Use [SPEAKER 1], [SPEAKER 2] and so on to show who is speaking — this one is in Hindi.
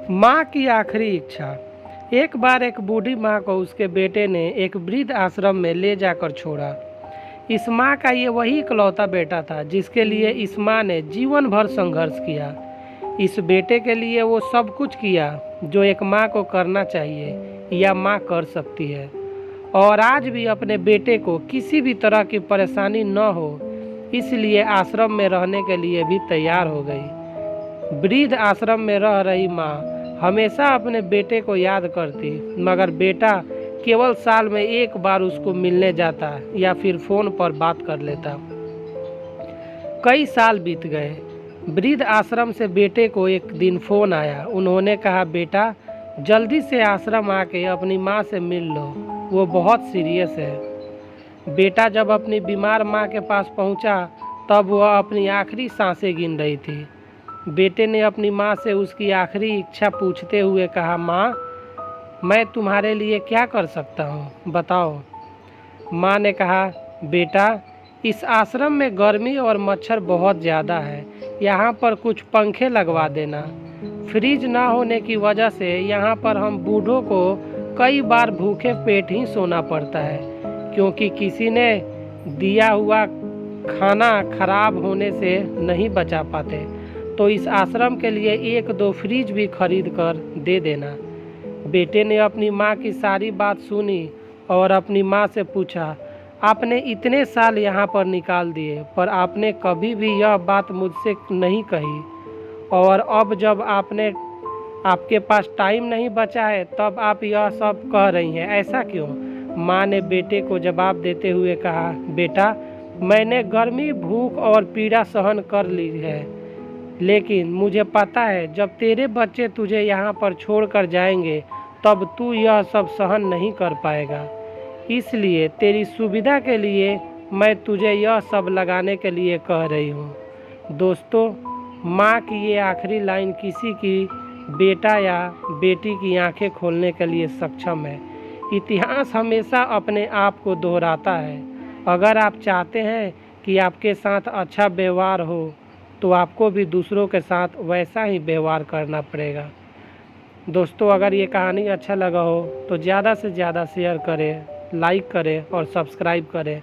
[SPEAKER 1] माँ की आखिरी इच्छा। एक बार एक बूढ़ी माँ को उसके बेटे ने एक वृद्ध आश्रम में ले जाकर छोड़ा। इस माँ का ये वही इकलौता बेटा था जिसके लिए इस माँ ने जीवन भर संघर्ष किया। इस बेटे के लिए वो सब कुछ किया जो एक माँ को करना चाहिए या माँ कर सकती है, और आज भी अपने बेटे को किसी भी तरह की परेशानी न हो इसलिए आश्रम में रहने के लिए भी तैयार हो गई। वृद्ध आश्रम में रह रही माँ हमेशा अपने बेटे को याद करती, मगर बेटा केवल साल में एक बार उसको मिलने जाता या फिर फ़ोन पर बात कर लेता। कई साल बीत गए। वृद्ध आश्रम से बेटे को एक दिन फ़ोन आया। उन्होंने कहा, बेटा जल्दी से आश्रम आके अपनी माँ से मिल लो, वो बहुत सीरियस है। बेटा जब अपनी बीमार माँ के पास पहुँचा तब वह अपनी आखिरी सांसें गिन रही थी। बेटे ने अपनी माँ से उसकी आखिरी इच्छा पूछते हुए कहा, माँ मैं तुम्हारे लिए क्या कर सकता हूँ, बताओ। माँ ने कहा, बेटा इस आश्रम में गर्मी और मच्छर बहुत ज़्यादा है, यहाँ पर कुछ पंखे लगवा देना। फ्रिज ना होने की वजह से यहाँ पर हम बूढ़ों को कई बार भूखे पेट ही सोना पड़ता है, क्योंकि किसी ने दिया हुआ खाना खराब होने से नहीं बचा पाते। तो इस आश्रम के लिए एक दो फ्रिज भी खरीद कर दे देना। बेटे ने अपनी माँ की सारी बात सुनी और अपनी माँ से पूछा, आपने इतने साल यहाँ पर निकाल दिए पर आपने कभी भी यह बात मुझसे नहीं कही, और अब जब आपके पास टाइम नहीं बचा है तब आप यह सब कह रही हैं, ऐसा क्यों? माँ ने बेटे को जवाब देते हुए कहा, बेटा मैंने गर्मी, भूख और पीड़ा सहन कर ली है, लेकिन मुझे पता है जब तेरे बच्चे तुझे यहाँ पर छोड़कर जाएंगे तब तू यह सब सहन नहीं कर पाएगा। इसलिए तेरी सुविधा के लिए मैं तुझे यह सब लगाने के लिए कह रही हूँ। दोस्तों, माँ की ये आखिरी लाइन किसी की बेटा या बेटी की आंखें खोलने के लिए सक्षम है। इतिहास हमेशा अपने आप को दोहराता है। अगर आप चाहते हैं कि आपके साथ अच्छा व्यवहार हो तो आपको भी दूसरों के साथ वैसा ही व्यवहार करना पड़ेगा। दोस्तों, अगर ये कहानी अच्छा लगा हो तो ज़्यादा से ज़्यादा शेयर करें, लाइक करें और सब्सक्राइब करें।